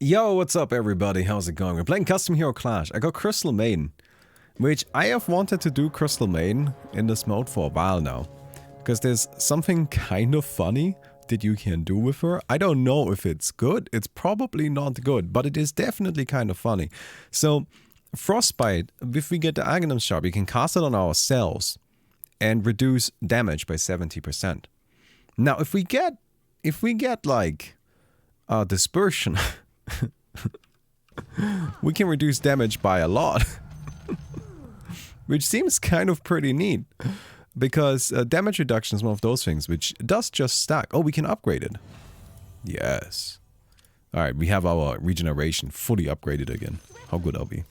Yo, what's up everybody? How's it going? We're playing Custom Hero Clash. I got Crystal Maiden, which I have wanted to do Crystal Maiden in this mode for a while now. Because there's something kind of funny that you can do with her. I don't know if it's good. It's probably not good, but it is definitely kind of funny. So, Frostbite, if we get the Aghanim Sharp, we can cast it on ourselves and reduce damage by 70%. Now, if we get like dispersion, we can reduce damage by a lot. Which seems kind of pretty neat. Because damage reduction is one of those things which does just stack. Oh, we can upgrade it. Yes. Alright, we have our regeneration fully upgraded again. How good are we?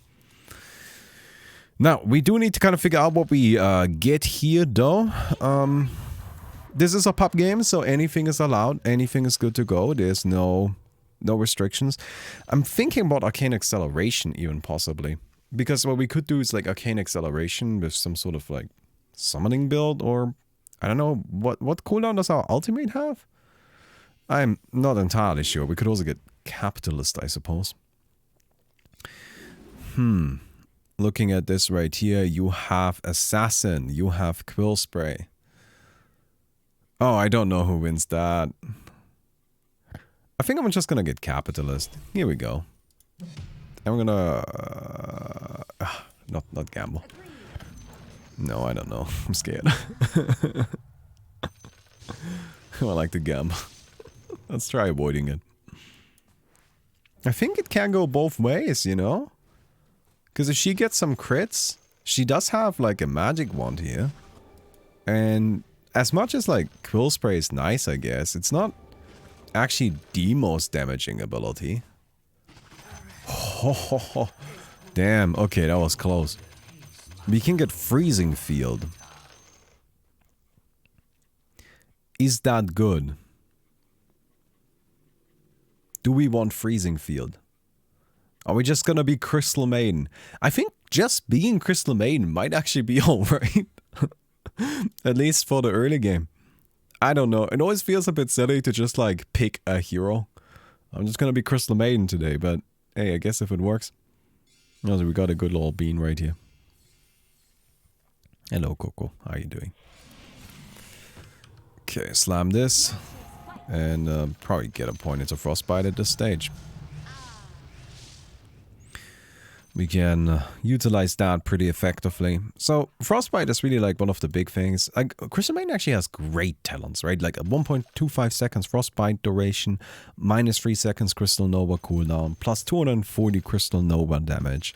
Now, we do need to kind of figure out what we get here though. This is a pub game, so anything is allowed. Anything is good to go. There's no restrictions. I'm thinking about Arcane Acceleration even possibly. Because what we could do is like Arcane Acceleration with some sort of like summoning build, or I don't know, what cooldown does our ultimate have? I'm not entirely sure. We could also get Capitalist, I suppose. Looking at this right here, you have Assassin, you have Quill Spray. Oh, I don't know who wins that. I think I'm just gonna get Capitalist. Here we go. I'm gonna not gamble. No, I don't know. I'm scared. I like to gamble. Let's try avoiding it. I think it can go both ways, you know? Because if she gets some crits, she does have like a magic wand here. And as much as like Quill Spray is nice, I guess, it's not actually the most damaging ability. Oh, damn, okay, that was close. We can get Freezing Field. Is that good? Do we want Freezing Field? Are we just gonna be Crystal Maiden? I think just being Crystal Maiden might actually be alright. At least for the early game. I don't know. It always feels a bit silly to just like pick a hero. I'm just gonna be Crystal Maiden today, but hey, I guess if it works. Also, we got a good little bean right here. Hello, Coco. How are you doing? Okay, slam this. And probably get a point into Frostbite at this stage. We can utilize that pretty effectively. So, Frostbite is really like one of the big things. Like, Crystal Maiden actually has great talents, right? Like, a 1.25 seconds Frostbite duration, -3 seconds Crystal Nova cooldown, plus 240 Crystal Nova damage.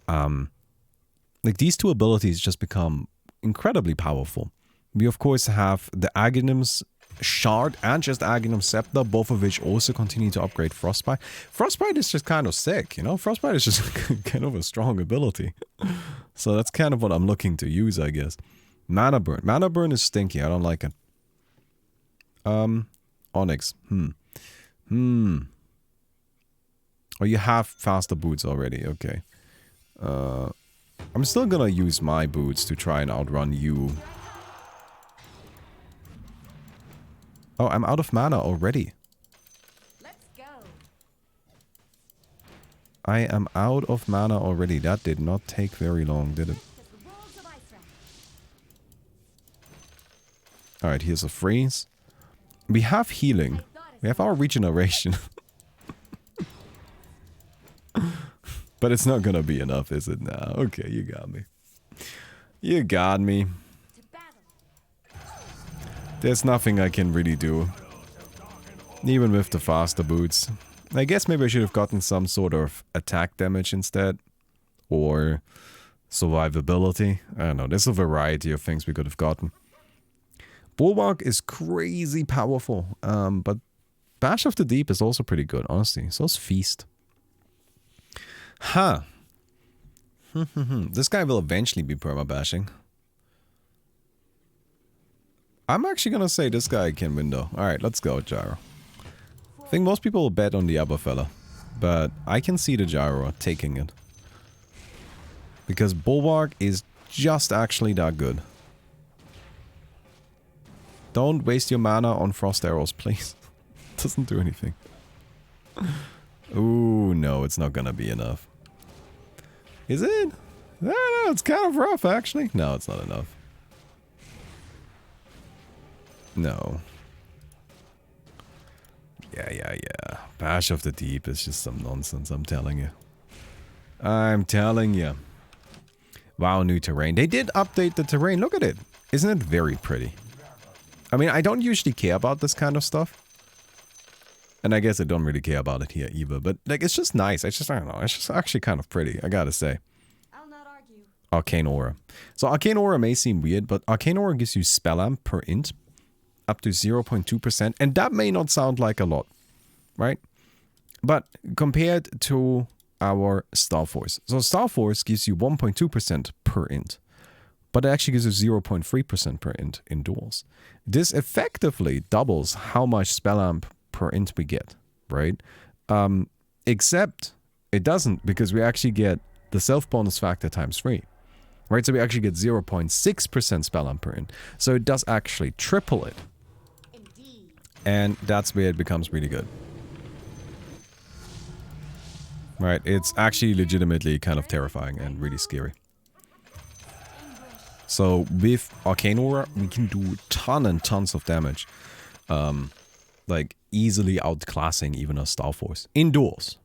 Like, these two abilities just become incredibly powerful. We, of course, have the Aghanim's Shard and just Aghanim Scepter, both of which also continue to upgrade Frostbite. Frostbite is just kind of sick, you know? Frostbite is just kind of a strong ability. So that's kind of what I'm looking to use, I guess. Mana Burn. Mana Burn is stinky. I don't like it. Onyx. Oh, you have faster boots already. Okay. I'm still gonna use my boots to try and outrun you. Oh, I'm out of mana already. Let's go. I am out of mana already. That did not take very long, did it? Alright, here's a freeze. We have healing. We have our regeneration. But it's not gonna be enough, is it now? Okay, you got me. You got me. There's nothing I can really do. Even with the faster boots. I guess maybe I should have gotten some sort of attack damage instead. Or survivability. I don't know, there's a variety of things we could have gotten. Bulwark is crazy powerful. But Bash of the Deep is also pretty good, honestly. So is Feast. Huh. This guy will eventually be perma-bashing. I'm actually gonna say this guy can win though. Alright, let's go, Gyro. I think most people will bet on the other fella. But I can see the Gyro taking it. Because Bulwark is just actually that good. Don't waste your mana on Frost Arrows, please. Doesn't do anything. Ooh, no, it's not gonna be enough. Is it? I don't know, it's kind of rough, actually. No, it's not enough. No. Yeah. Bash of the Deep is just some nonsense, I'm telling you. I'm telling you. Wow, new terrain. They did update the terrain. Look at it. Isn't it very pretty? I mean, I don't usually care about this kind of stuff. And I guess I don't really care about it here either. But, like, it's just nice. I don't know. It's just actually kind of pretty, I gotta say. I'll not argue. Arcane Aura. So Arcane Aura may seem weird, but Arcane Aura gives you spell amp per int up to 0.2%. And that may not sound like a lot, right? But compared to our Star Force. So Star Force gives you 1.2% per int. But it actually gives you 0.3% per int in duels. This effectively doubles how much spell amp per int we get, right? Except it doesn't, because we actually get the self bonus factor times 3. Right, so we actually get 0.6% spell amp per int. So it does actually triple it. Indeed. And that's where it becomes really good. Right, it's actually legitimately kind of terrifying and really scary. So with Arcane Aura, we can do ton and tons of damage. Like easily outclassing even a Star Force. In duels.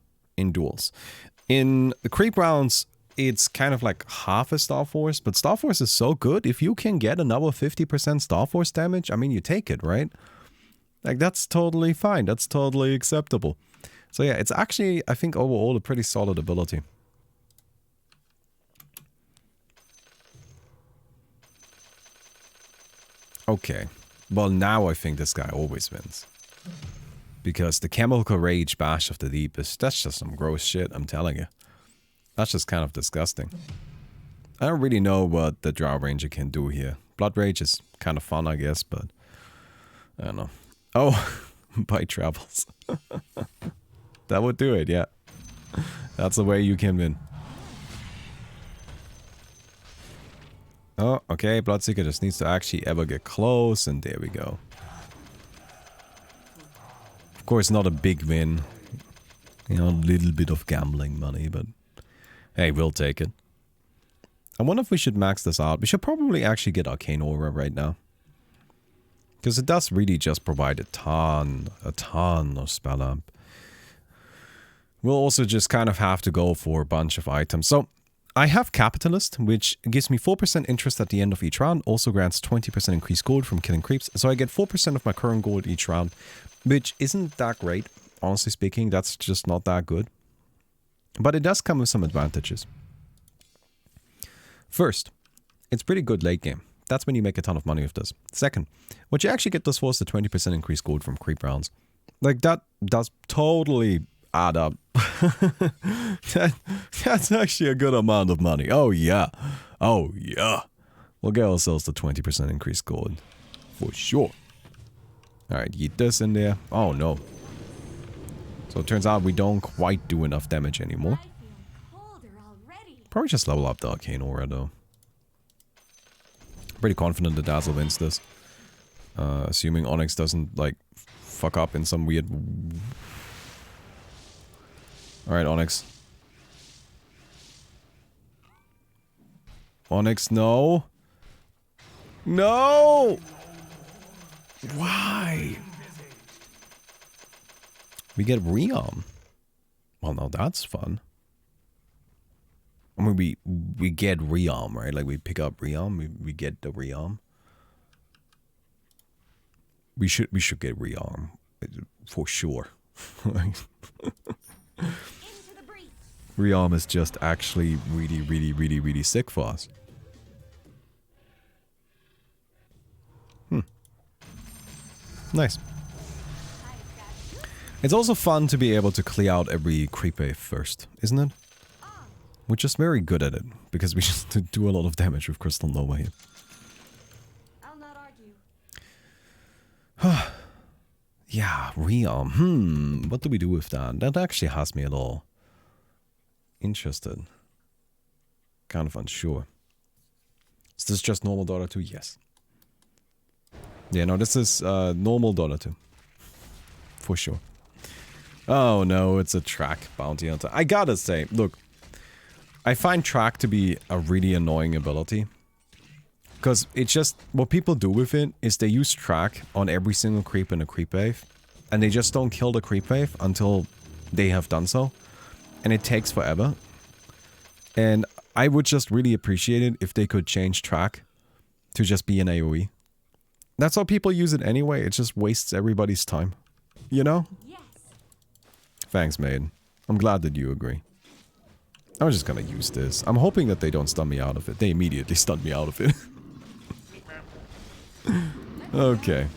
In the creep rounds, it's kind of like half a Star Force, but Star Force is so good. If you can get another 50% Star Force damage, I mean, you take it, right? Like, that's totally fine. That's totally acceptable. So yeah, it's actually, I think, overall a pretty solid ability. Okay. Well, now I think this guy always wins. Because the Chemical Rage Bash of the Deep that's just some gross shit, I'm telling you. That's just kind of disgusting. I don't really know what the Drow Ranger can do here. Blood Rage is kind of fun, I guess, but I don't know. Oh, by travels. That would do it, yeah. That's the way you can win. Oh, okay, Bloodseeker just needs to actually ever get close, and there we go. Of course, not a big win. You know, a little bit of gambling money, but hey, we'll take it. I wonder if we should max this out. We should probably actually get Arcane Aura right now. Because it does really just provide a ton of spell amp. We'll also just kind of have to go for a bunch of items. So, I have Capitalist, which gives me 4% interest at the end of each round. Also grants 20% increased gold from killing creeps. So I get 4% of my current gold each round. Which isn't that great, honestly speaking. That's just not that good. But it does come with some advantages. First, it's pretty good late game. That's when you make a ton of money with this. Second, what you actually get this for is the 20% increased gold from creep rounds. Like, that does totally add up. That's actually a good amount of money. Oh, yeah. Oh, yeah. We'll get ourselves the 20% increased gold. For sure. Alright, eat this in there. Oh, no. So it turns out we don't quite do enough damage anymore. Probably just level up the Arcane Aura, though. Pretty confident that Dazzle wins this. Assuming Onyx doesn't, like, fuck up in some weird... Alright, Onyx. Onyx, no. No! Why? We get Rearm. Well, now that's fun. I mean, we get Rearm, right? Like, we pick up Rearm, we get the Rearm. We should get Rearm. For sure. Rearm is just actually really sick for us. Nice. It's also fun to be able to clear out every creep wave first, isn't it? We're just very good at it, because we just do a lot of damage with Crystal Nova here. I'll not argue. Yeah, Rearm. What do we do with that? That actually has me a little interested. Kind of unsure. Is this just normal Dota 2? Yes. Yeah, no, this is normal Dota 2. For sure. Oh no, it's a track bounty hunter. I gotta say, look, I find track to be a really annoying ability. Because it's just, what people do with it is they use track on every single creep in a creep wave. And they just don't kill the creep wave until they have done so. And it takes forever. And I would just really appreciate it if they could change track to just be an AoE. That's how people use it anyway, it just wastes everybody's time. You know? Yes. Thanks, Maiden. I'm glad that you agree. I'm just gonna use this. I'm hoping that they don't stun me out of it. They immediately stunned me out of it. Okay.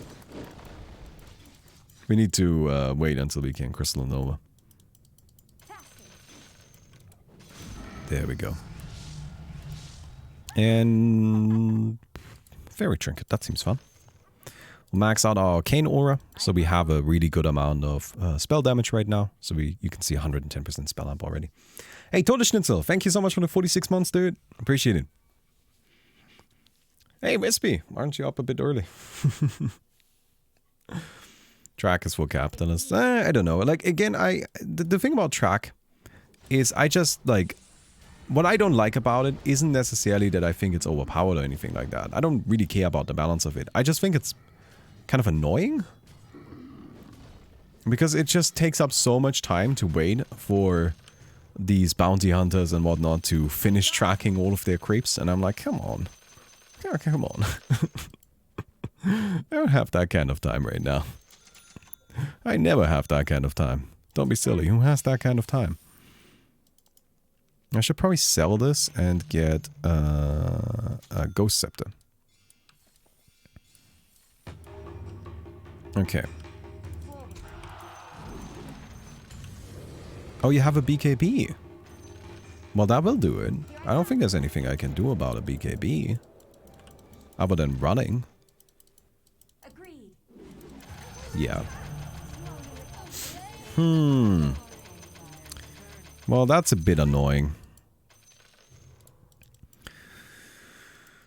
We need to wait until we can Crystal Nova. There we go. And Fairy Trinket, that seems fun. We'll max out our Arcane Aura, so we have a really good amount of spell damage right now. So you can see 110% spell amp already. Hey, Total Schnitzel, thank you so much for the 46 months, dude. Appreciate it. Hey, Wispy, aren't you up a bit early? Track is for capitalists. I don't know. Like, again, the thing about track is I just, like, what I don't like about it isn't necessarily that I think it's overpowered or anything like that. I don't really care about the balance of it. I just think it's kind of annoying. Because it just takes up so much time to wait for these bounty hunters and whatnot to finish tracking all of their creeps. And I'm like, come on. Come on. I don't have that kind of time right now. I never have that kind of time. Don't be silly. Who has that kind of time? I should probably sell this and get a Ghost Scepter. Okay. Oh, you have a BKB. Well, that will do it. I don't think there's anything I can do about a BKB. Other than running. Agreed. Yeah. Well, that's a bit annoying.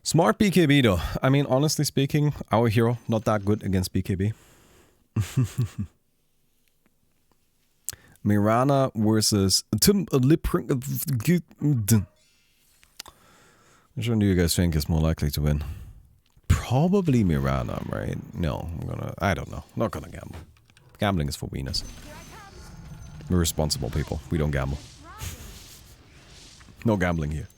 Smart BKB though. I mean, honestly speaking, our hero not that good against BKB. Mirana versus which one do you guys think is more likely to win? Probably Mirana, right? No, I don't know. Not gonna gamble. Gambling is for wieners. We're responsible people. We don't gamble. No gambling here.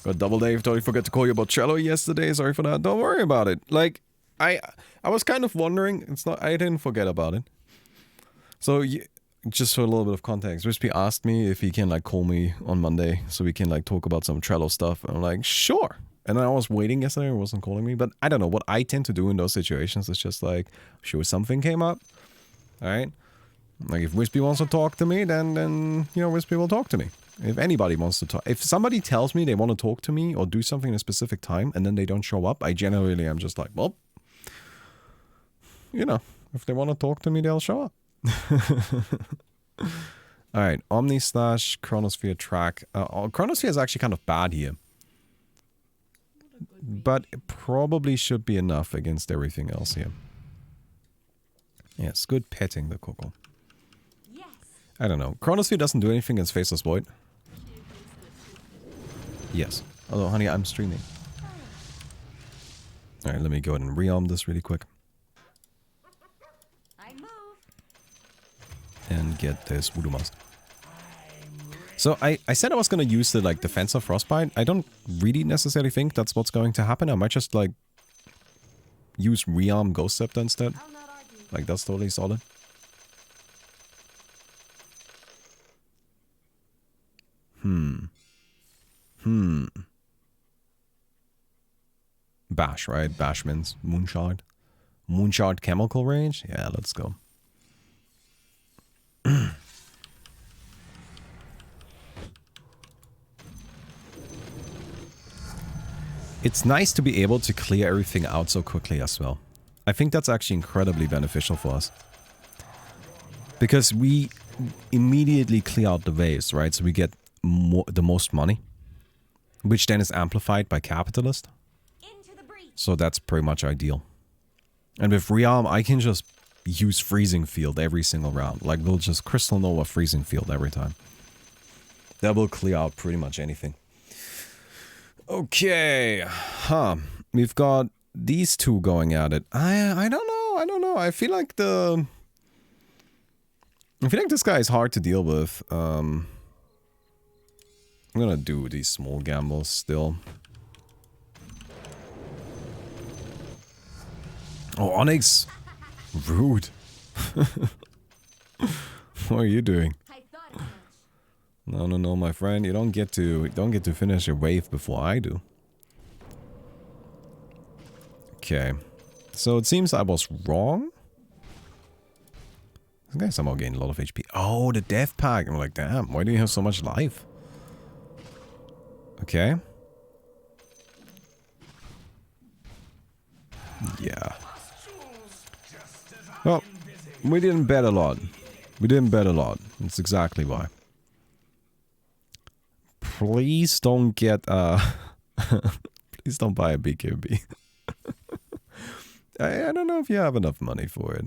Got double Dave. Totally forgot to call you about cello yesterday. Sorry for that. Don't worry about it. Like, I was kind of wondering. It's not. I didn't forget about it. So just for a little bit of context, Wispy asked me if he can like call me on Monday so we can like talk about some Trello stuff. And I'm like, sure. And then I was waiting yesterday. He wasn't calling me. But I don't know. What I tend to do in those situations is just like, sure, something came up. All right. Like if Wispy wants to talk to me, then you know, Wispy will talk to me. If anybody wants to talk, if somebody tells me they want to talk to me or do something in a specific time and then they don't show up, I generally am just like, well, you know, if they want to talk to me, they'll show up. All right, Omni slash Chronosphere track. Chronosphere is actually kind of bad here, but it probably should be enough against everything else here. Yes, good petting the Coco. Yes. I don't know. Chronosphere doesn't do anything against Faceless Void. Yes. Although, honey, I'm streaming. Alright, let me go ahead and re-arm this really quick. I move. And get this Voodoo Mask. So, I said I was going to use the, like, Defensive Frostbite. I don't really necessarily think that's what's going to happen. I might just, like, use re-arm Ghost Scepter instead. I'll not argue. Like, that's totally solid. Bash, right? Bash means Moonshard. Moonshard chemical range? Yeah, let's go. It's nice to be able to clear everything out so quickly as well. I think that's actually incredibly beneficial for us. Because we immediately clear out the waves, right? So we get the most money. Which then is amplified by Capitalist. Into the breach. So that's pretty much ideal. And with Rearm, I can just use Freezing Field every single round. Like, we'll just Crystal Nova Freezing Field every time. That will clear out pretty much anything. Okay. Huh. We've got these two going at it. I don't know. I don't know. I feel like this guy is hard to deal with. I'm gonna do these small gambles still. Oh, Onyx. Rude. What are you doing? No, no, no, my friend. You don't get to finish your wave before I do. Okay. So it seems I was wrong. This guy somehow gained a lot of HP. Oh, the death pack. I'm like, damn, why do you have so much life? Okay. Yeah. Well, we didn't bet a lot. We didn't bet a lot. That's exactly why. Please don't get please don't buy a BKB. I don't know if you have enough money for it.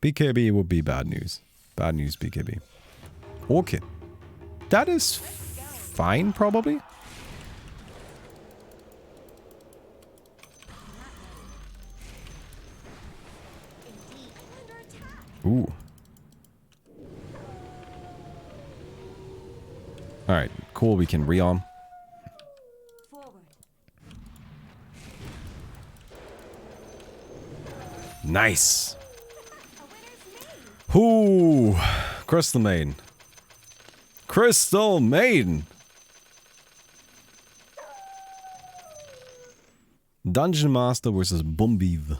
BKB would be bad news. Bad news, BKB. Okay. That is fine, probably. Ooh. Alright, cool, we can rearm. Nice. Ooh, Crystal Maiden. Crystal Maiden. Dungeon Master versus Bumbiv.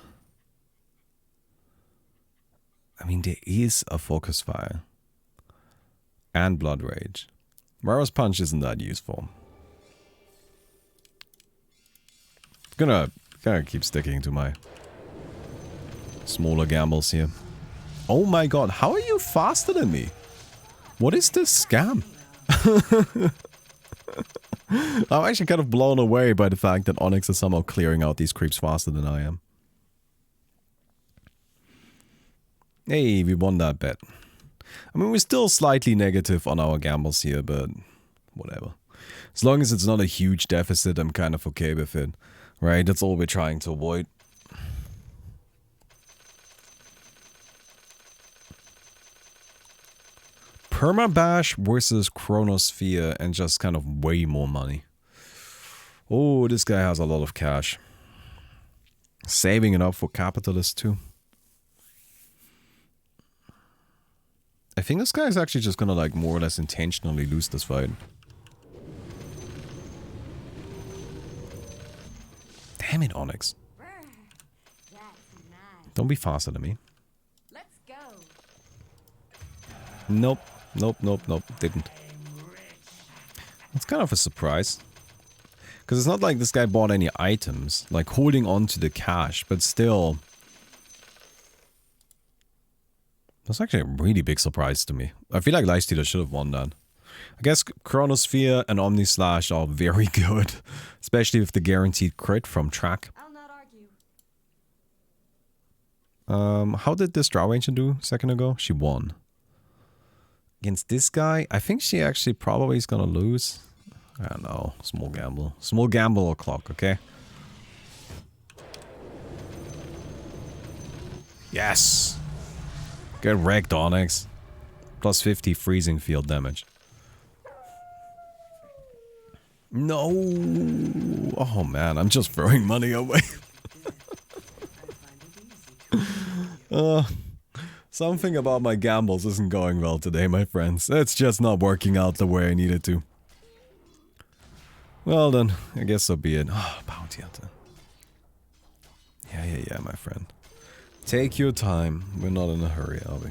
I mean, there is a Focus Fire. And Blood Rage. Mara's Punch isn't that useful. Gonna keep sticking to my smaller gambles here. Oh my god, how are you faster than me? What is this scam? I'm actually kind of blown away by the fact that Onyx is somehow clearing out these creeps faster than I am. Hey, we won that bet. I mean, we're still slightly negative on our gambles here, but whatever. As long as it's not a huge deficit, I'm kind of okay with it. Right? That's all we're trying to avoid. Permabash versus Chronosphere and just kind of way more money. Oh, this guy has a lot of cash. Saving it up for Capitalist too. I think this guy is actually just gonna like more or less intentionally lose this fight. Damn it, Onyx. Don't be faster than me. Let's go. Nope. Nope, nope, nope. Didn't. It's kind of a surprise. Because it's not like this guy bought any items. Like holding on to the cash, but still. That's actually a really big surprise to me. I feel like Lifestealer should have won that. I guess Chronosphere and Omnislash are very good. Especially with the guaranteed crit from track. I'll not argue. How did this Drow Ancient do a second ago? She won. Against this guy, I think she actually probably is gonna lose. I don't know. Small gamble. Small gamble or clock, okay? Yes! Get wrecked, Onyx. Plus 50 freezing field damage. No! Oh man, I'm just throwing money away. Something about my gambles isn't going well today, my friends. It's just not working out the way I need it to. Well then, I guess so be it. Oh, Bounty Hunter. Yeah, my friend. Take your time. We're not in a hurry, are we?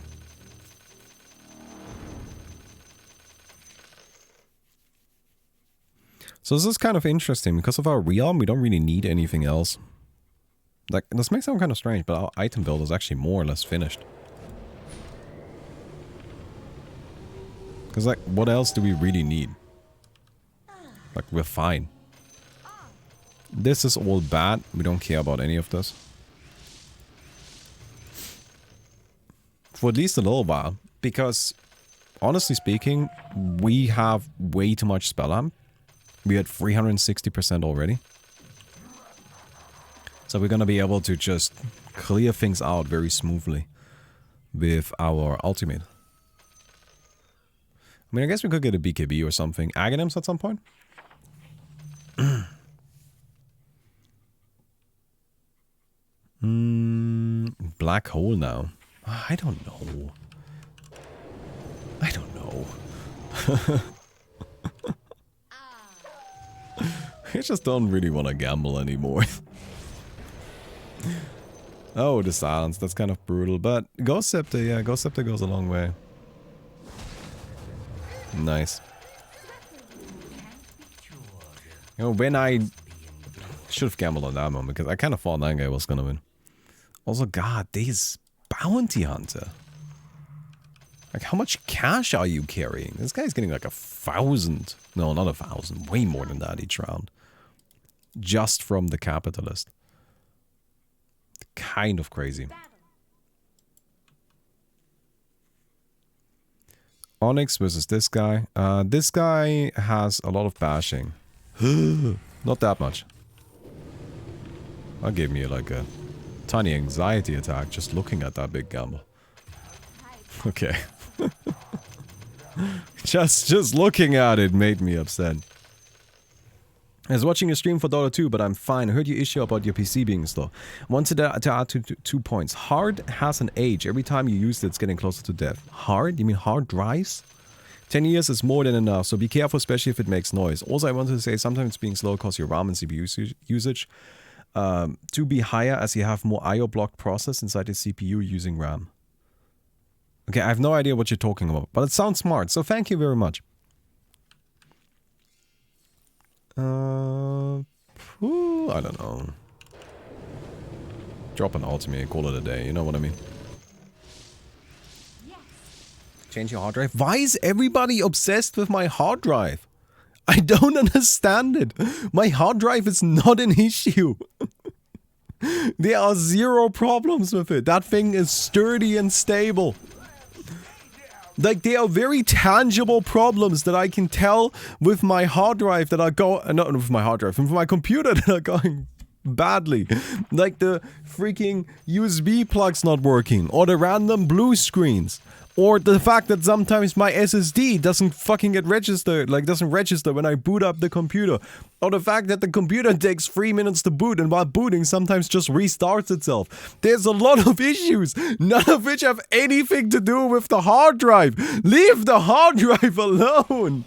So this is kind of interesting. Because of our rearm, we don't really need anything else. Like, this may sound kind of strange, but our item build is actually more or less finished. Because, like, what else do we really need? Like, we're fine. This is all bad. We don't care about any of this. For at least a little while. Because, honestly speaking, we have way too much spell amp. We had 360% already. So we're gonna be able to just clear things out very smoothly with our ultimate. I mean, I guess we could get a BKB or something. Aghanims at some point? Black hole now. I don't know. I don't know. I just don't really want to gamble anymore. Oh, the silence. That's kind of brutal. But Ghost Scepter, yeah. Ghost Scepter goes a long way. Nice. You know, when I should have gambled on that one because I kind of thought that guy was gonna win. Also, God, this bounty hunter. Like, how much cash are you carrying? This guy's getting like 1,000. No, not 1,000. Way more than that each round. Just from the capitalist. Kind of crazy. Onyx versus this guy. This guy has a lot of bashing. Not that much. That gave me like a tiny anxiety attack just looking at that big gamble. Okay. just looking at it made me upset. I was watching your stream for Dota 2, but I'm fine. I heard your issue about your PC being slow. Wanted to add 2 points. Hard has an age. Every time you use it, it's getting closer to death. Hard? You mean hard drives? 10 years is more than enough, so be careful, especially if it makes noise. Also, I wanted to say sometimes being slow causes your RAM and CPU usage to be higher as you have more IO block process inside the CPU using RAM. Okay, I have no idea what you're talking about, but it sounds smart, so thank you very much. I don't know. Drop an ultimate, call it a day, you know what I mean? Yes. Change your hard drive? Why is everybody obsessed with my hard drive? I don't understand it. My hard drive is not an issue. There are 0 problems with it. That thing is sturdy and stable. Like, there are very tangible problems that I can tell with my hard drive that are not with my hard drive, with my computer that are going badly. Like the freaking USB plugs not working, or the random blue screens, or the fact that sometimes my SSD doesn't fucking get registered, like doesn't register when I boot up the computer, or the fact that the computer takes 3 minutes to boot and while booting sometimes just restarts itself. There's a lot of issues, none of which have anything to do with the hard drive. Leave the hard drive alone.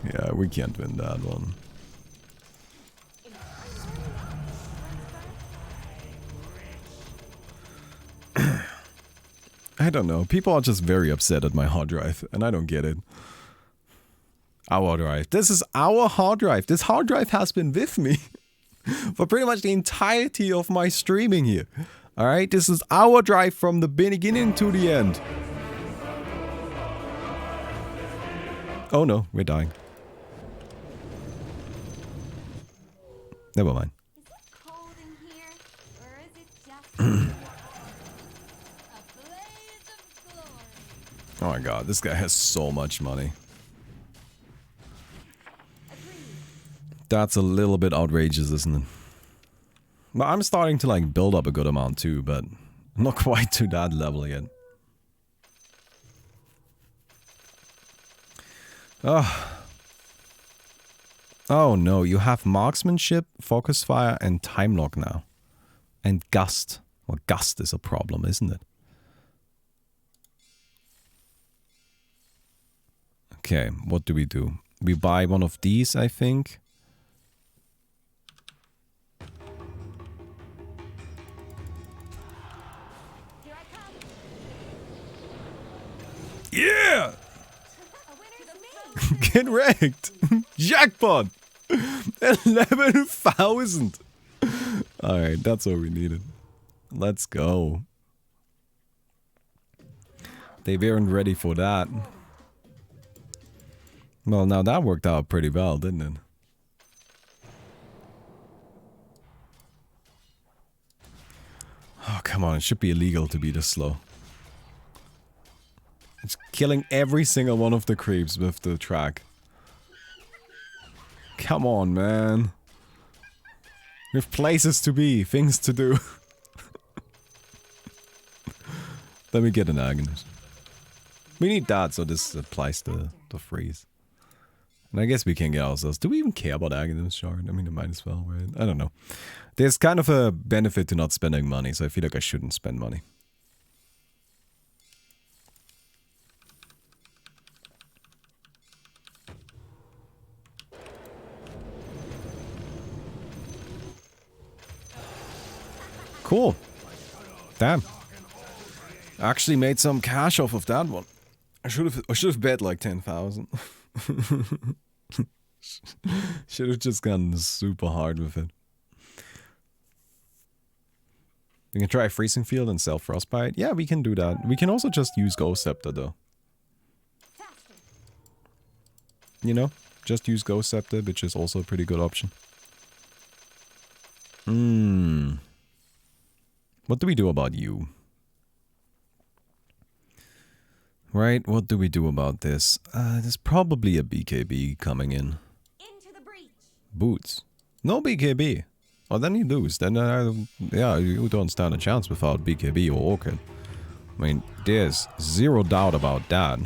Yeah, we can't win that one. I don't know. People are just very upset at my hard drive, and I don't get it. Our drive. This is our hard drive. This hard drive has been with me for pretty much the entirety of my streaming here. Alright, this is our drive from the beginning to the end. Oh no, we're dying. Never mind. Is it cold in here, or is it just a blaze of glory? Oh my god, this guy has so much money. That's a little bit outrageous, isn't it? But I'm starting to like build up a good amount too, but not quite to that level yet. Oh no, you have marksmanship, focus fire, and time lock now. And gust. Well, gust is a problem, isn't it? Okay, what do? We buy one of these, I think. Yeah! Get wrecked! Jackpot! 11,000! Alright, that's what we needed. Let's go. They weren't ready for that. Well, now that worked out pretty well, didn't it? Oh, come on. It should be illegal to be this slow. It's killing every single one of the creeps with the track. Come on, man. We have places to be, things to do. Let me get an agonist. We need that, so this applies to the freeze. And I guess we can get ourselves... Do we even care about agonist shard? I mean, it might as well, right? I don't know. There's kind of a benefit to not spending money, so I feel like I shouldn't spend money. Cool. Damn. Actually made some cash off of that one. I should have bet like 10,000. Should have just gone super hard with it. We can try Freezing Field and sell Frostbite. Yeah, we can do that. We can also just use Ghost Scepter though. You know? Just use Ghost Scepter, which is also a pretty good option. What do we do about you? Right, what do we do about this? There's probably a BKB coming in. Into the breach. Boots. No BKB. Oh, then you lose. Then, yeah, you don't stand a chance without BKB or Orchid. I mean, there's zero doubt about that.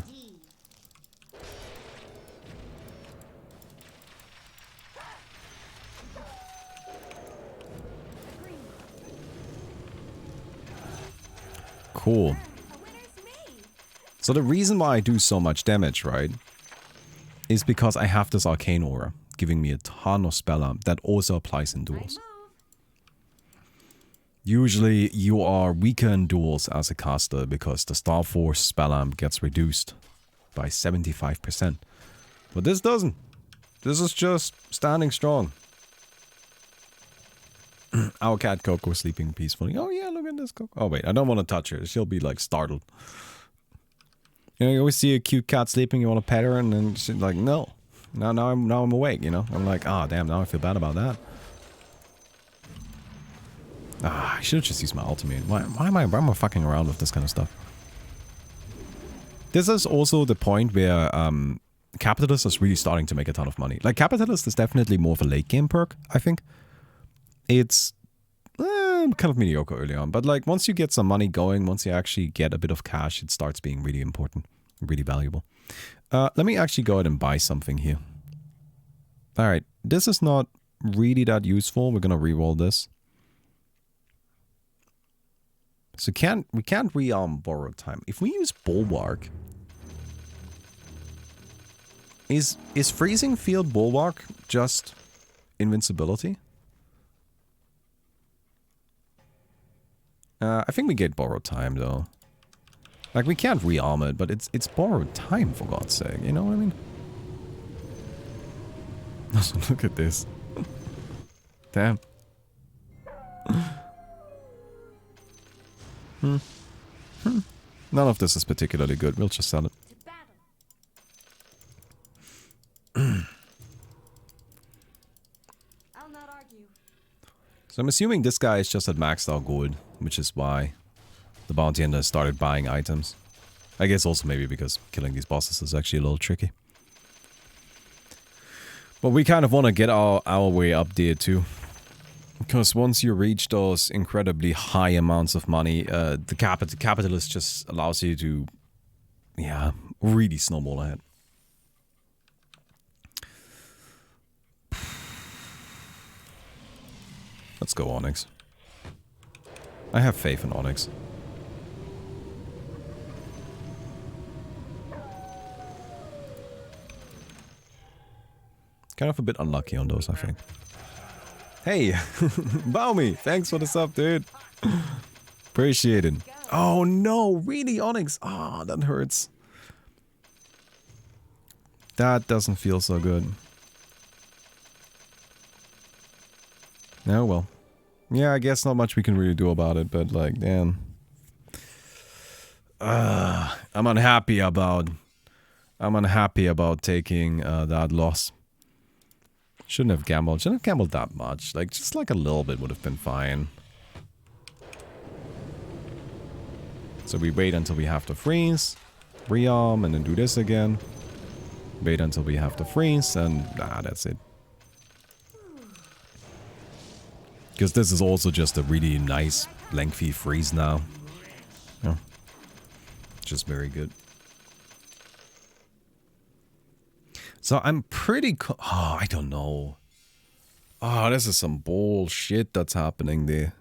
Cool. So the reason why I do so much damage, right, is because I have this Arcane Aura, giving me a ton of spell amp that also applies in duels. Usually you are weaker in duels as a caster because the Star Force spell amp gets reduced by 75%. But this doesn't. This is just standing strong. Our cat Coco sleeping peacefully. Oh yeah, look at this Coco. Oh wait, I don't want to touch her. She'll be like startled. You know, you always see a cute cat sleeping, you want to pet her, and then she's like, no. Now I'm awake, you know? I'm like, ah, oh, damn, now I feel bad about that. Ah, I should have just used my ultimate. Why am I fucking around with this kind of stuff? This is also the point where Capitalist is really starting to make a ton of money. Like, Capitalist is definitely more of a late game perk, I think. It's kind of mediocre early on, but like once you get some money going, once you actually get a bit of cash, it starts being really important, really valuable. Let me actually go ahead and buy something here. Alright, this is not really that useful. We're gonna reroll this. So we can't rearm Borrowed Time. If we use Bulwark, is Freezing Field Bulwark just invincibility? I think we get Borrowed Time, though. Like, we can't rearm it, but it's Borrowed Time, for God's sake. You know what I mean? Also, look at this. Damn. None of this is particularly good. We'll just sell it. I'll not argue. So I'm assuming this guy is just at maxed out gold, which is why the bounty hunter started buying items. I guess also maybe because killing these bosses is actually a little tricky. But we kind of want to get our way up there too. Because once you reach those incredibly high amounts of money, the capitalist just allows you to, yeah, really snowball ahead. Let's go, Onyx. I have faith in Onyx. Kind of a bit unlucky on those, I think. Hey! Baumi! Thanks for the sub, dude! Appreciate it. Oh no! Really, Onyx? Ah, oh, that hurts. That doesn't feel so good. Oh well. Yeah, I guess not much we can really do about it, but like, damn. I'm unhappy about I'm unhappy about taking that loss. Shouldn't have gambled. Shouldn't have gambled that much. Like, just like a little bit would have been fine. So we wait until we have to freeze. Rearm, and then do this again. Wait until we have to freeze, and that's it. Because this is also just a really nice, lengthy freeze now. Yeah. Just very good. So I'm pretty... Oh, I don't know. Oh, this is some bullshit that's happening there.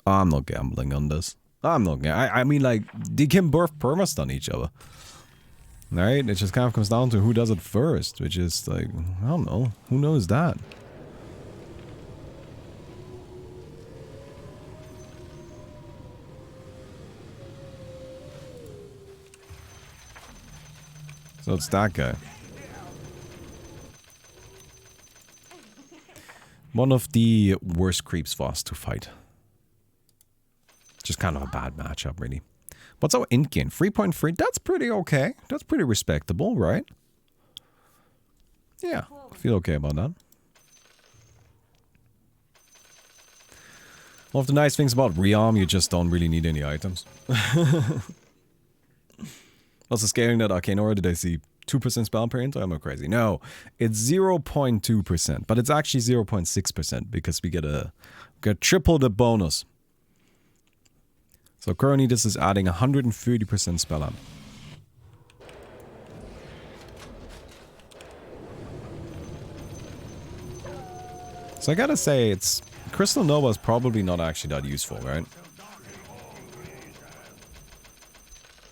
I'm not gambling on this. I'm not... I mean, like, they can birth permast on each other. Right? It just kind of comes down to who does it first, which is like, I don't know. Who knows that? So it's that guy. One of the worst creeps for us to fight. Just kind of a bad matchup, really. What's our int gain? 3.3? That's pretty okay. That's pretty respectable, right? Yeah, I feel okay about that. One of the nice things about Rearm, you just don't really need any items. Also scaling that Arcane Aura, did I see 2% spell parent, or am I crazy? No, it's 0.2%, but it's actually 0.6% because we get triple the bonus. So currently this is adding 130% spell amp. So I gotta say, it's Crystal Nova is probably not actually that useful, right?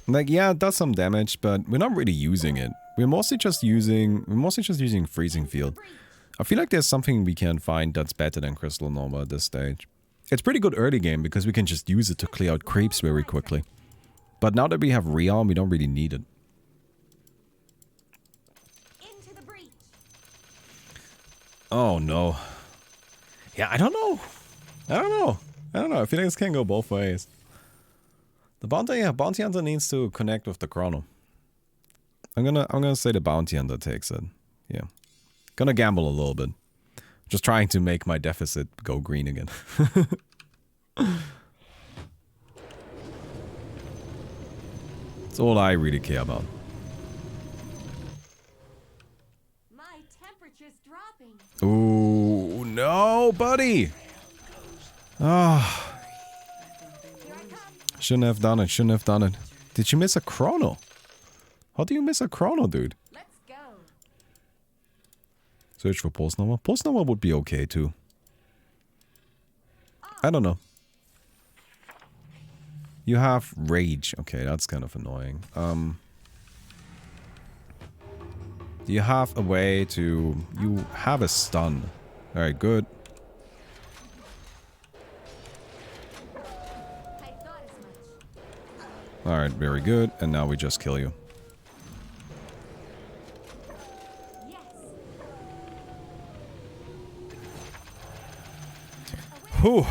Like, yeah, it does some damage, but we're not really using it. We're mostly just using Freezing Field. I feel like there's something we can find that's better than Crystal Nova at this stage. It's pretty good early game because we can just use it to clear out creeps very quickly. But now that we have Rearm, we don't really need it. Into the breach. Oh no. Yeah, I don't know. I don't know. I feel like this can go both ways. The bounty hunter needs to connect with the chrono. I'm gonna say the bounty hunter takes it. Yeah. Gonna gamble a little bit. Just trying to make my deficit go green again. That's all I really care about. My temperature's dropping. Ooh, no, buddy. Ah. Shouldn't have done it. Shouldn't have done it. Did you miss a chrono? How do you miss a chrono, dude? Let's go. Search for Pulse Nova. Pulse Nova would be okay, too. I don't know. You have Rage. Okay, that's kind of annoying. You have a way to... You have a stun. Alright, good. Alright, very good. And now we just kill you. Yes. Whew.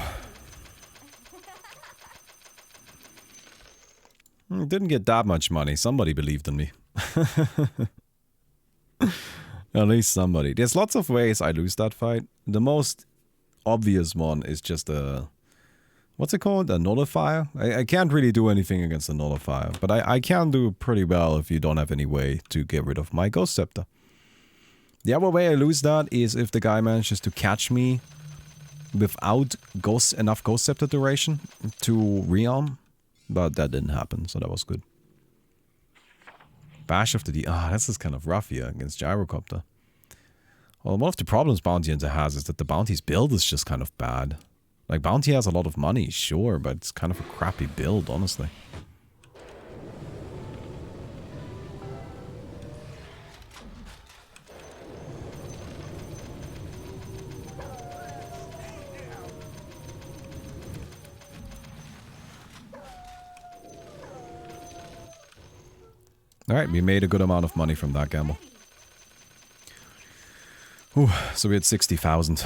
Didn't get that much money. Somebody believed in me. At least somebody. There's lots of ways I lose that fight. The most obvious one is just a... What's it called? A nullifier? I can't really do anything against a nullifier, but I can do pretty well if you don't have any way to get rid of my Ghost Scepter. The other way I lose that is if the guy manages to catch me without enough Ghost Scepter duration to rearm, but that didn't happen, so that was good. Bash of the D. This is kind of rough here against Gyrocopter. Well, one of the problems Bounty Hunter has is that the Bounty's build is just kind of bad. Like, Bounty has a lot of money, sure, but it's kind of a crappy build, honestly. Alright, we made a good amount of money from that gamble. Ooh, so we had 60,000.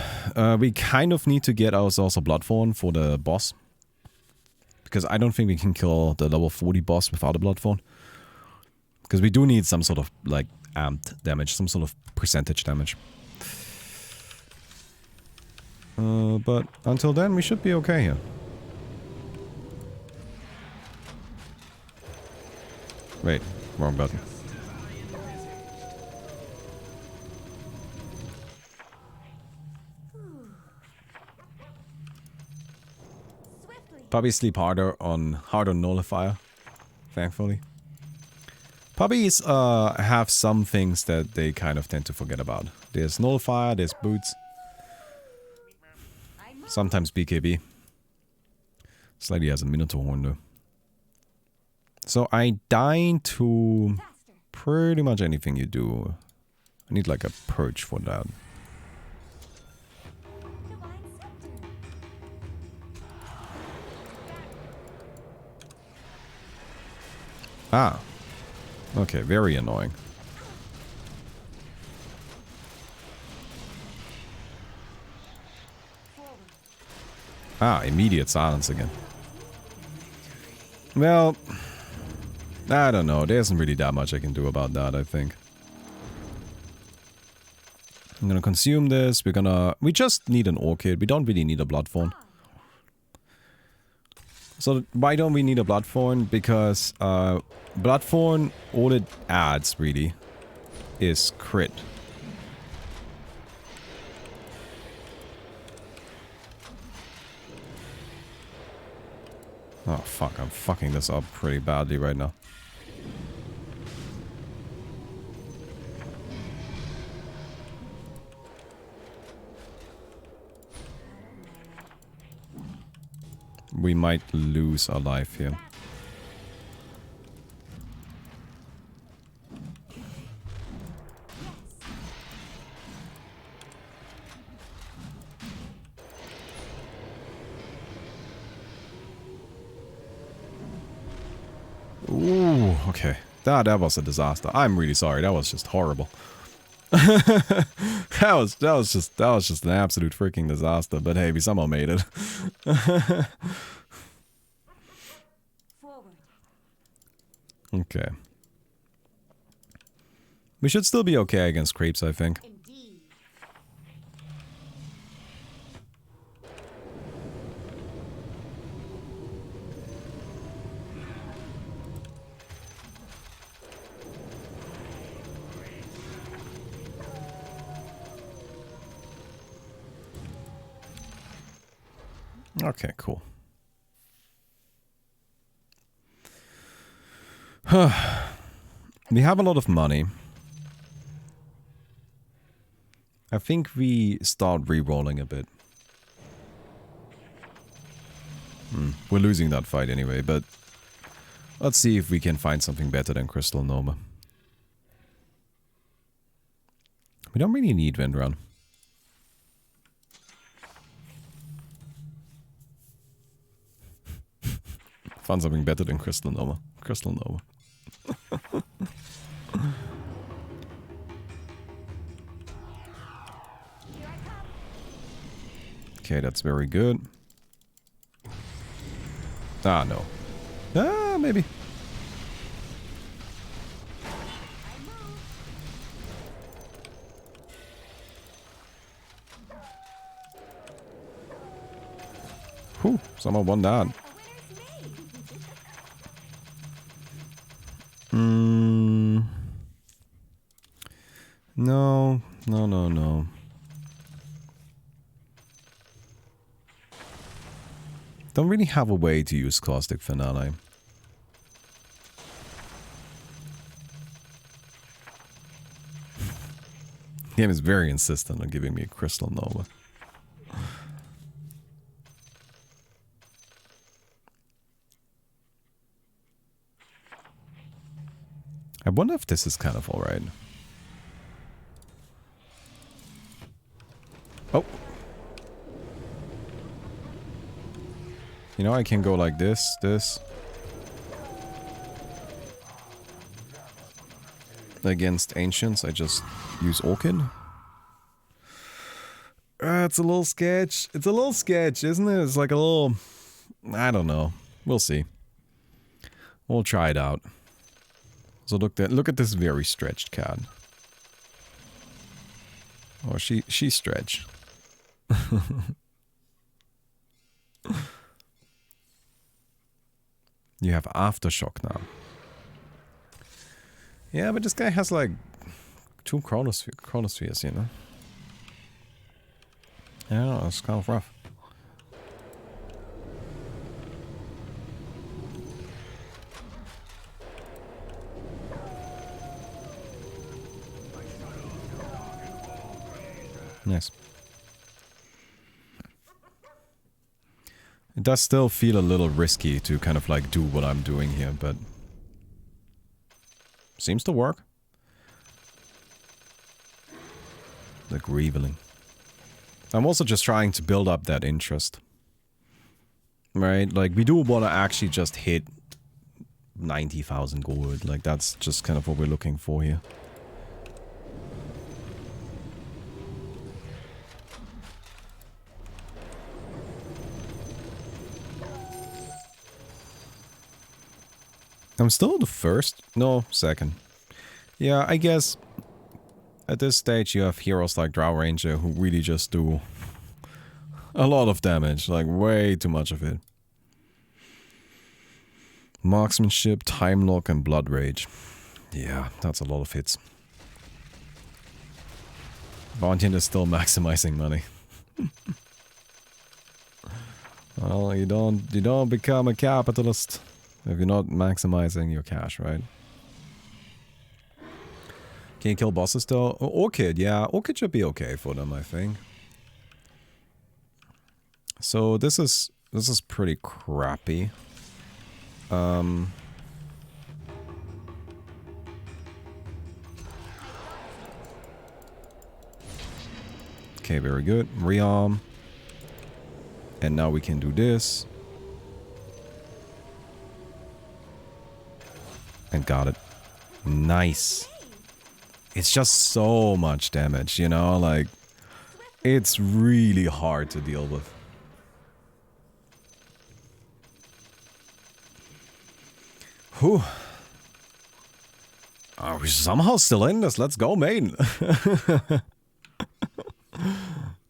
We kind of need to get ourselves a Bloodthorn for the boss. Because I don't think we can kill the level 40 boss without a Bloodthorn. Because we do need some sort of, like, amped damage, some sort of percentage damage. But until then, we should be okay here. Wait, wrong button. Puppies sleep harder on nullifier, thankfully. Puppies have some things that they kind of tend to forget about. There's nullifier, there's boots. Sometimes BKB. This lady has a Minotaur horn though. So I dine to pretty much anything you do. I need like a perch for that. Ah. Okay, very annoying. Ah, immediate silence again. Well, I don't know. There isn't really that much I can do about that, I think. I'm gonna consume this. We just need an orchid. We don't really need a bloodthorn. So why don't we need a bloodthorn? Because bloodthorn, all it adds really is crit. Oh fuck, I'm fucking this up pretty badly right now. We might lose our life here. Ooh, okay. That was a disaster. I'm really sorry. That was just horrible. that was just an absolute freaking disaster. But hey, we somehow made it. Okay. We should still be okay against creeps, I think. Okay, cool. We have a lot of money. I think we start re-rolling a bit. We're losing that fight anyway, but let's see if we can find something better than Crystal Nova. We don't really need Vendrun. Found something better than Crystal Nova. Crystal Nova. Okay, that's very good. Ah, no. Ah, maybe. Whew, someone won that. No, no, no, no. Don't really have a way to use Caustic Finale. The game is very insistent on giving me a Crystal Nova. I wonder if this is kind of alright. Oh. You know, I can go like this. Against Ancients, I just use Orchid. It's a little sketch. It's a little sketch, isn't it? It's like a little... I don't know. We'll see. We'll try it out. So look at this very stretched cat. Oh, she's stretched. You have aftershock now. Yeah, but this guy has like 2 chronospheres, you know? Yeah, it's kind of rough. Nice. It does still feel a little risky to kind of like do what I'm doing here, but seems to work. The Grieveling. I'm also just trying to build up that interest. Right? Like, we do want to actually just hit 90,000 gold. Like, that's just kind of what we're looking for here. I'm still the first? No, second. Yeah, I guess at this stage you have heroes like Drow Ranger who really just do a lot of damage, like way too much of it. Marksmanship, Time Lock, and Blood Rage. Yeah, that's a lot of hits. Bounty is still maximizing money. Well, you don't become a capitalist if you're not maximizing your cash, right? Can you kill bosses though? Orchid, yeah, Orchid should be okay for them, I think. So this is pretty crappy. Okay, very good. Rearm. And now we can do this. And got it. Nice. It's just so much damage, you know? Like, it's really hard to deal with. Whew. Oh, we're somehow still in this. Let's go, Maiden.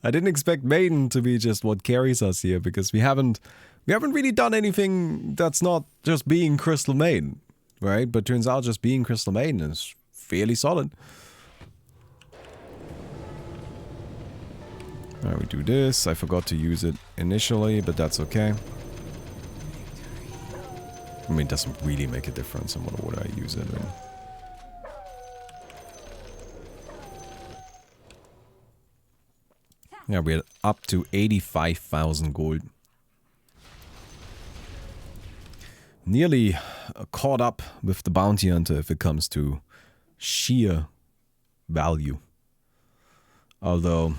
I didn't expect Maiden to be just what carries us here, because we haven't really done anything that's not just being Crystal Maiden, right? But turns out just being Crystal Maiden is fairly solid. Alright, we do this. I forgot to use it initially, but that's okay. I mean, it doesn't really make a difference on what order I use it in. Yeah, we're up to 85,000 gold. Nearly caught up with the bounty hunter if it comes to sheer value. Although,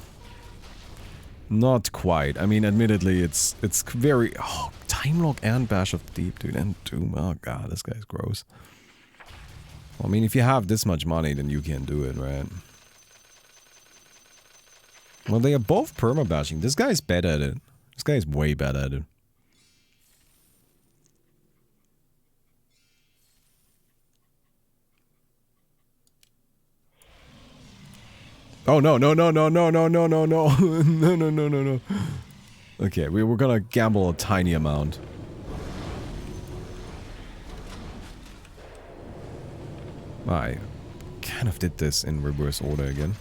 not quite. I mean, admittedly, it's very... Oh, Time Lock and Bash of the Deep, dude, and Doom. Oh god, this guy's gross. Well, I mean, if you have this much money, then you can do it, right? Well, they are both perma-bashing. This guy's better at it. This guy's way better at it. Oh, no, no, no, no, no, no, no, no, no. No, no, no, no, no. Okay, we're gonna gamble a tiny amount. I kind of did this in reverse order again.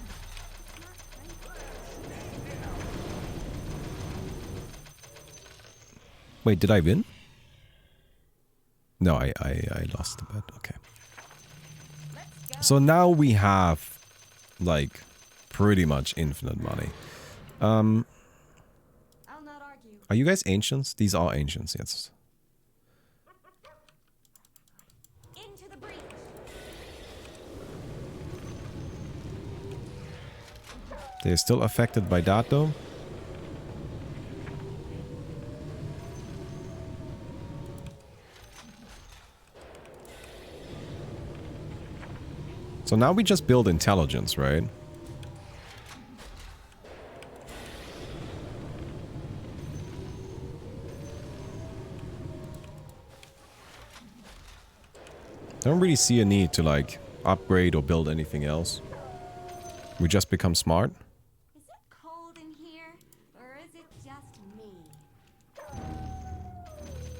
Wait, did I win? No, I lost the bet. Okay. So now we have, like, pretty much infinite money. Are you guys ancients? These are ancients, yes. Into the breach. They're still affected by that, though. So now we just build intelligence, right? Don't really see a need to like upgrade or build anything else. We just become smart. Is it cold in here, or is it just me?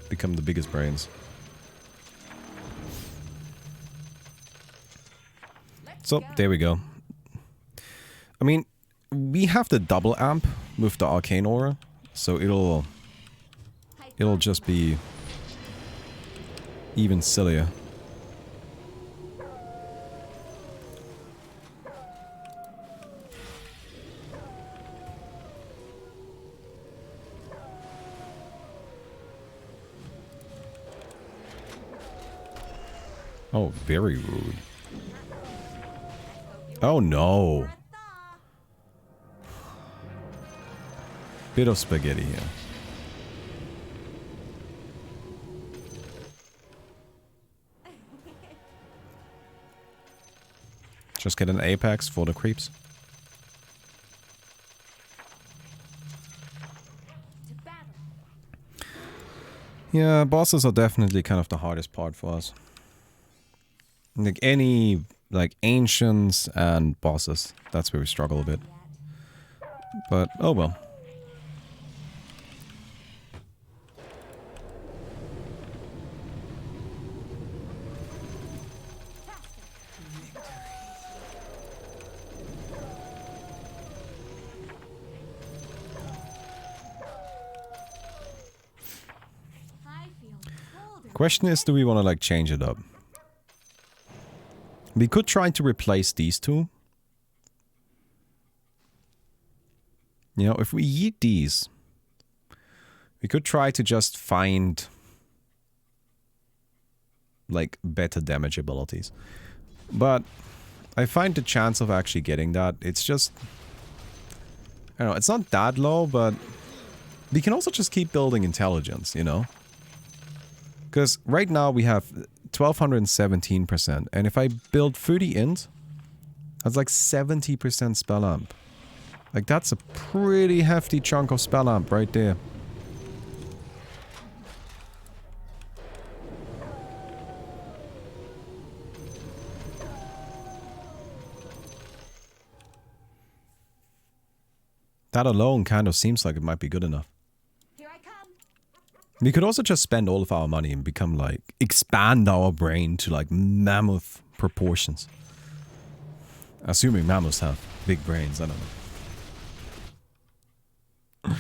Become the biggest brains. So, there we go. I mean, we have the double amp with the arcane aura, so it'll just be even sillier. Oh, very rude. Oh no. Bit of spaghetti here. Just get an apex for the creeps. Yeah, bosses are definitely kind of the hardest part for us. Like any, like ancients and bosses, that's where we struggle a bit. But, oh well. Question is, do we want to like change it up? We could try to replace these two. You know, if we yeet these, we could try to just find like better damage abilities. But I find the chance of actually getting that, it's just, I don't know, it's not that low, but we can also just keep building intelligence, you know? Because right now we have 1217%, and if I build 30 int, that's like 70% spell amp. Like that's a pretty hefty chunk of spell amp right there. That alone kind of seems like it might be good enough. We could also just spend all of our money and become like, expand our brain to like mammoth proportions. Assuming mammoths have big brains, I don't know.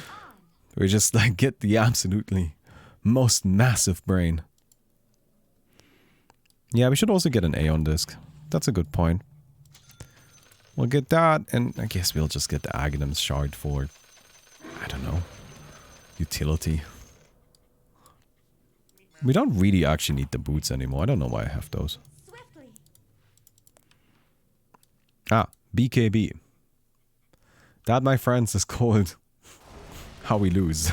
We just like get the absolutely most massive brain. Yeah, we should also get an Aeon disc. That's a good point. We'll get that, and I guess we'll just get the Aghanim's shard for, I don't know, utility. We don't really actually need the boots anymore. I don't know why I have those. Ah, BKB. That, my friends, is called how we lose.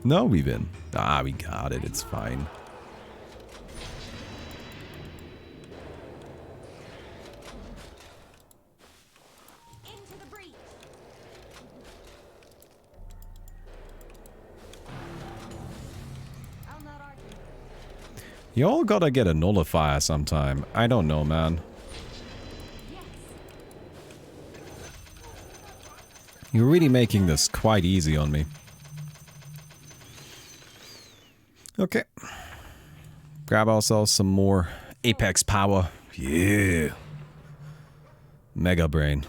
No, we win. Ah, we got it. It's fine. Y'all gotta get a nullifier sometime. I don't know, man. You're really making this quite easy on me. Okay. Grab ourselves some more Apex power. Yeah. Mega brain.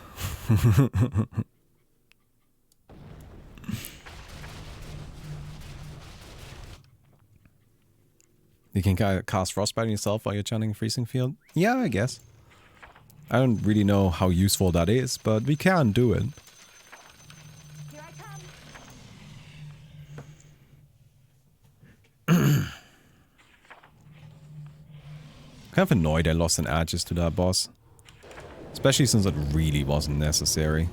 You can cast Frostbite on yourself while you're chanting Freezing Field? Yeah, I guess. I don't really know how useful that is, but we can do it. Here I come. Kind of annoyed I lost an Aegis to that boss. Especially since it really wasn't necessary.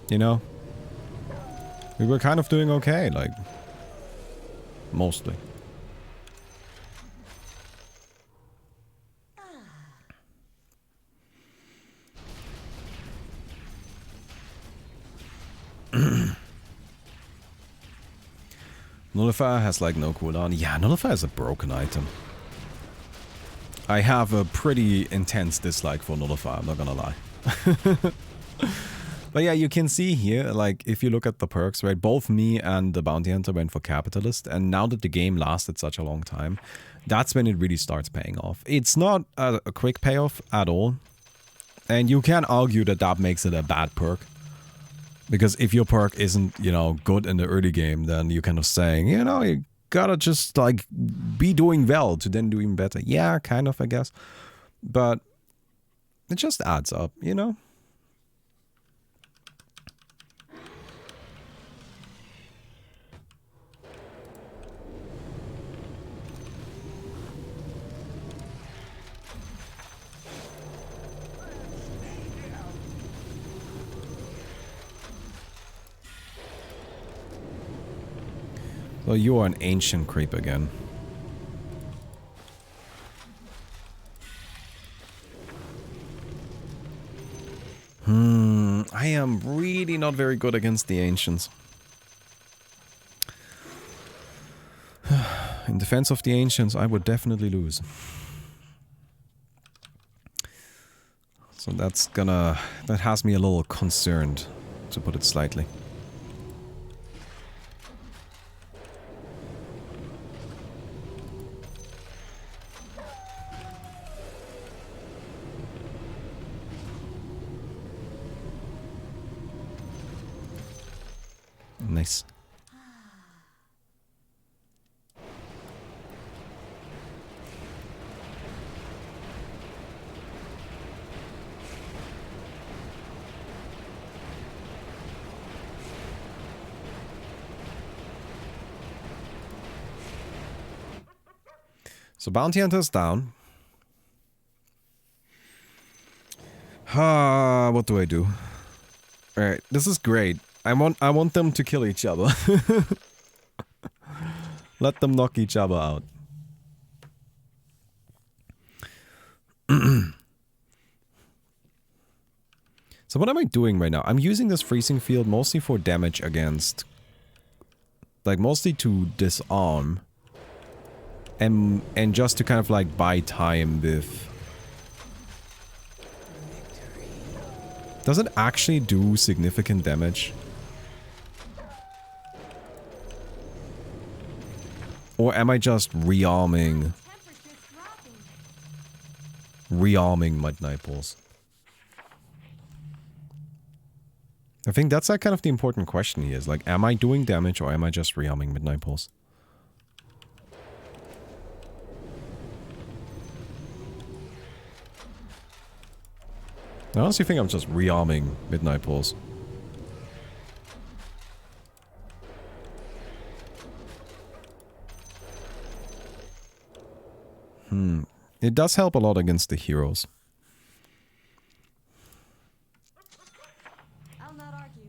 You know? We were kind of doing okay, like... mostly. Nullifier has like no cooldown. Yeah, Nullifier is a broken item. I have a pretty intense dislike for Nullifier, I'm not gonna lie. But yeah, you can see here, like, if you look at the perks, right, both me and the Bounty Hunter went for Capitalist, and now that the game lasted such a long time, that's when it really starts paying off. It's not a quick payoff at all, and you can argue that that makes it a bad perk. Because if your perk isn't, you know, good in the early game, then you're kind of saying, you know, you gotta just, like, be doing well to then do even better. Yeah, kind of, I guess. But it just adds up, you know? So you are an ancient creep again. I am really not very good against the ancients. In defense of the ancients, I would definitely lose. So that has me a little concerned, to put it slightly. Nice. So Bounty Hunter's down. What do I do? Alright, this is great. I want them to kill each other. Let them knock each other out. So what am I doing right now? I'm using this freezing field mostly for damage against... Like, mostly to disarm. And just to kind of like buy time with... Does it actually do significant damage? Or am I just rearming Midnight Pulse? I think that's like kind of the important question here is like, am I doing damage or am I just rearming Midnight Pulse? I honestly think I'm just rearming Midnight Pulse. It does help a lot against the heroes. I'll not argue.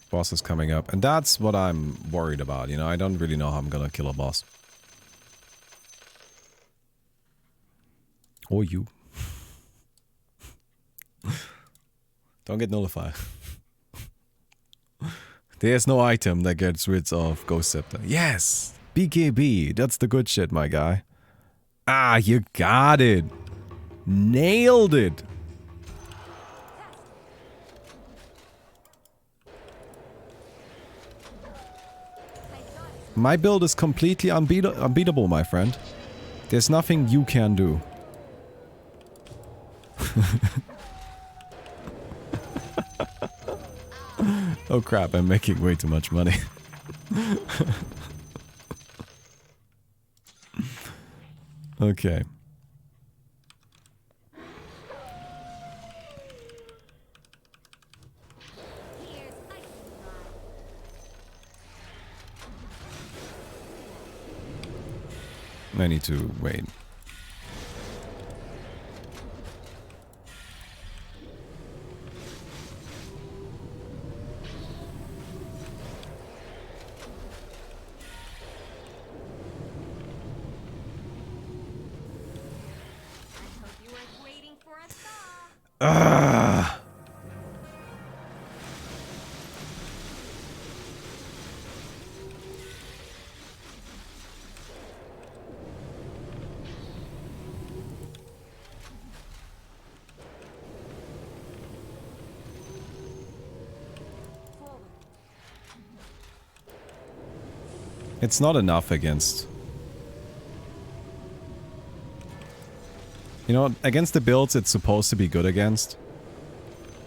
Boss is coming up, and that's what I'm worried about, you know, I don't really know how I'm gonna kill a boss. Or you. Don't get nullified. There's no item that gets rid of Ghost Scepter. Yes! BKB, that's the good shit, my guy. Ah, you got it! Nailed it! My build is completely unbeatable, my friend. There's nothing you can do. Oh crap, I'm making way too much money. Okay. I need to wait. Ugh. It's not enough against... You know, against the builds it's supposed to be good against.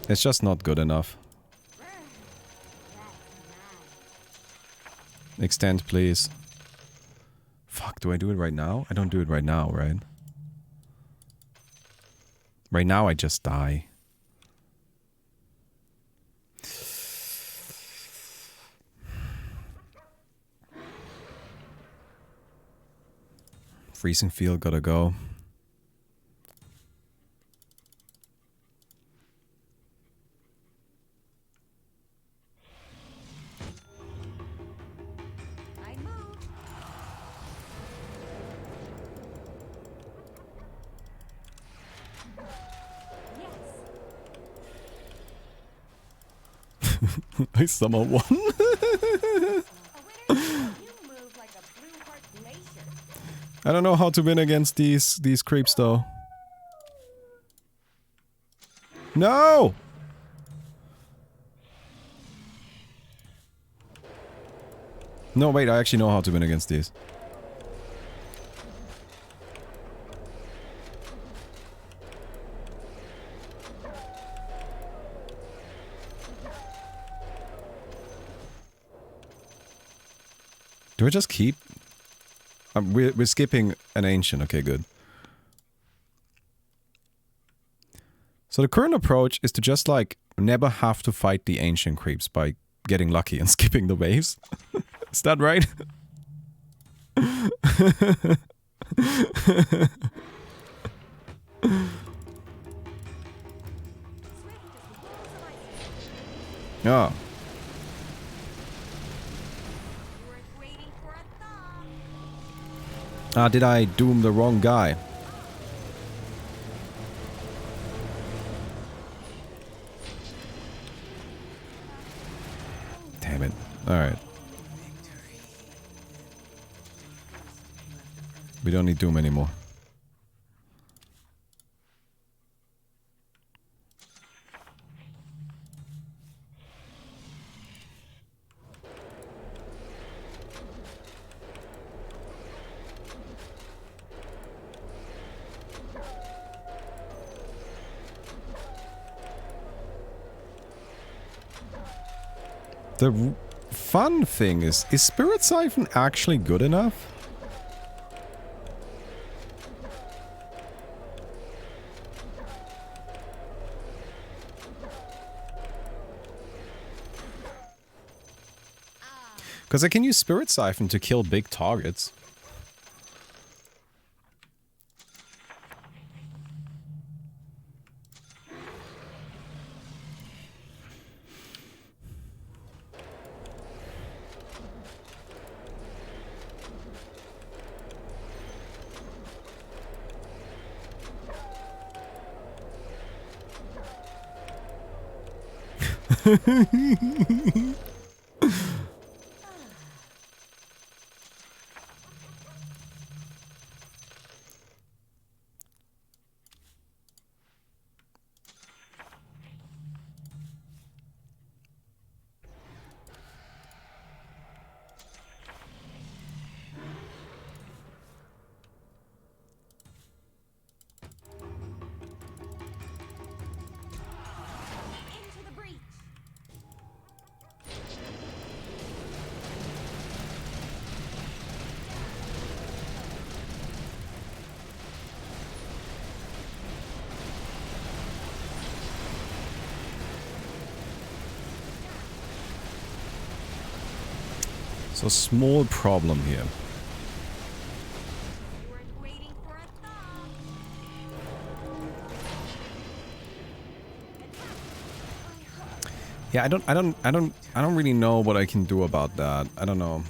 It's just not good enough. Extend, please. Fuck, do I do it right now? I don't do it right now, right? Right now I just die. Freezing field, gotta go. I move. Yes. I summon one. A winner. You move like a blue heart glacier. I don't know how to win against these creeps though. No! No, wait, I actually know how to win against these. Do I just keep? We're skipping an ancient. Okay, good. So the current approach is to just like never have to fight the ancient creeps by getting lucky and skipping the waves. Is that right? Yeah. Ah, did I doom the wrong guy? Damn it. Alright. We don't need doom anymore. The fun thing is Spirit Siphon actually good enough? Because I can use Spirit Siphon to kill big targets. Into the breach. So small problem here. You weren't waiting for a thaw. Yeah, I don't really know what I can do about that. I don't know.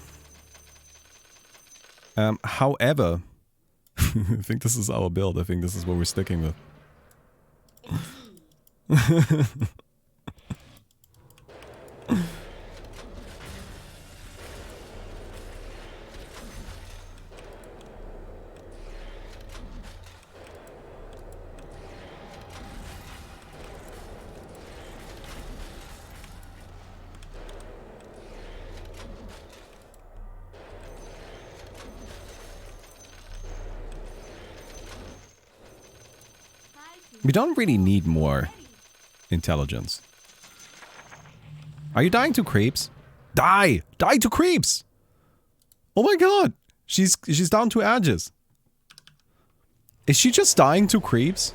However, I think this is our build. I think this is what we're sticking with. We don't really need more intelligence. Are you dying to creeps? Die! Die to creeps! Oh my god! She's down to edges. Is she just dying to creeps?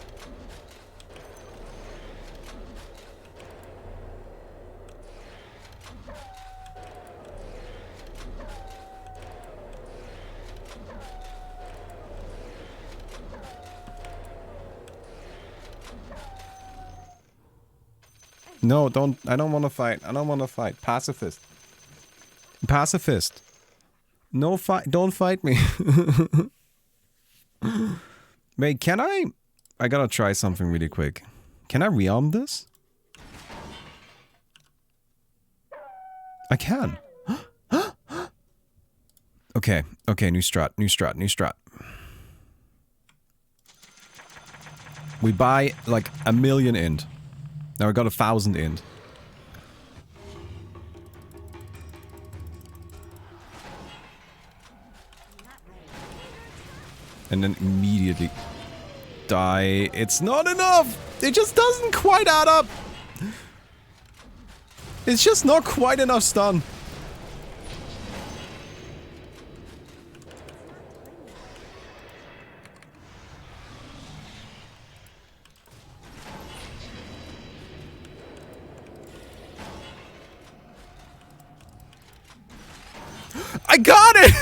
No, don't. I don't want to fight. I don't want to fight. Pacifist. Pacifist. No fight. Don't fight me. Wait, can I? I gotta try something really quick. Can I rearm this? I can. Okay. Okay, new strat. New strat. New strat. We buy like 1,000,000 int. Now I got 1,000 int. And then immediately die. It's not enough! It just doesn't quite add up! It's just not quite enough stun. I got it!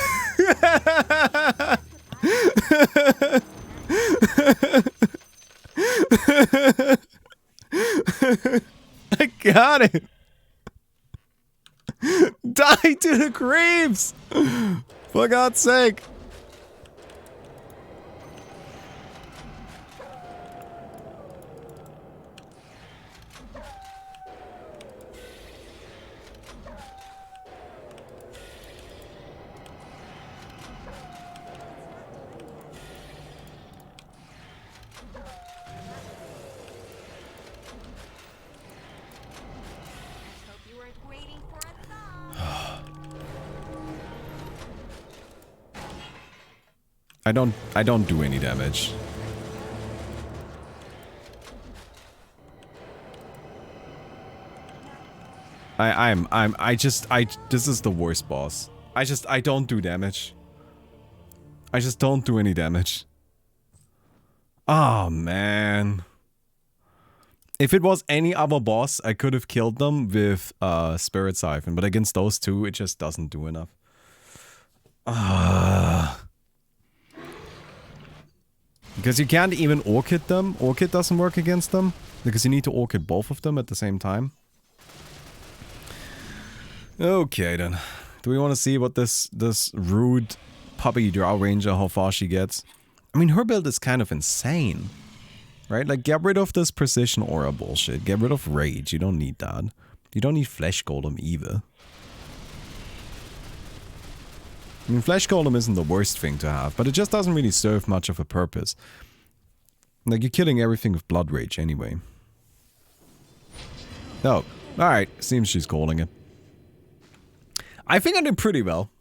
I got it! Die to the creeps! For God's sake! I don't do any damage. This is the worst boss. I don't do damage. I just don't do any damage. Oh, man. If it was any other boss, I could have killed them with Spirit Siphon, but against those two, it just doesn't do enough. Because you can't even Orchid them. Orchid doesn't work against them. Because you need to Orchid both of them at the same time. Okay then. Do we want to see what this rude puppy Drow Ranger, how far she gets? I mean, her build is kind of insane. Right? Like, get rid of this Precision Aura bullshit. Get rid of Rage. You don't need that. You don't need Flesh Golem either. I mean, Flesh Golem isn't the worst thing to have, but it just doesn't really serve much of a purpose. Like, you're killing everything with Blood Rage anyway. Oh, alright. Seems she's calling it. I think I did pretty well.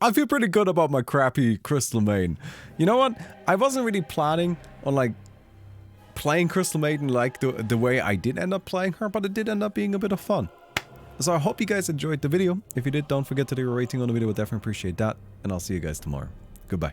I feel pretty good about my crappy Crystal Maiden. You know what? I wasn't really planning on, like, playing Crystal Maiden like the way I did end up playing her, but it did end up being a bit of fun. So I hope you guys enjoyed the video. If you did, don't forget to leave a rating on the video. We'll definitely appreciate that. And I'll see you guys tomorrow. Goodbye.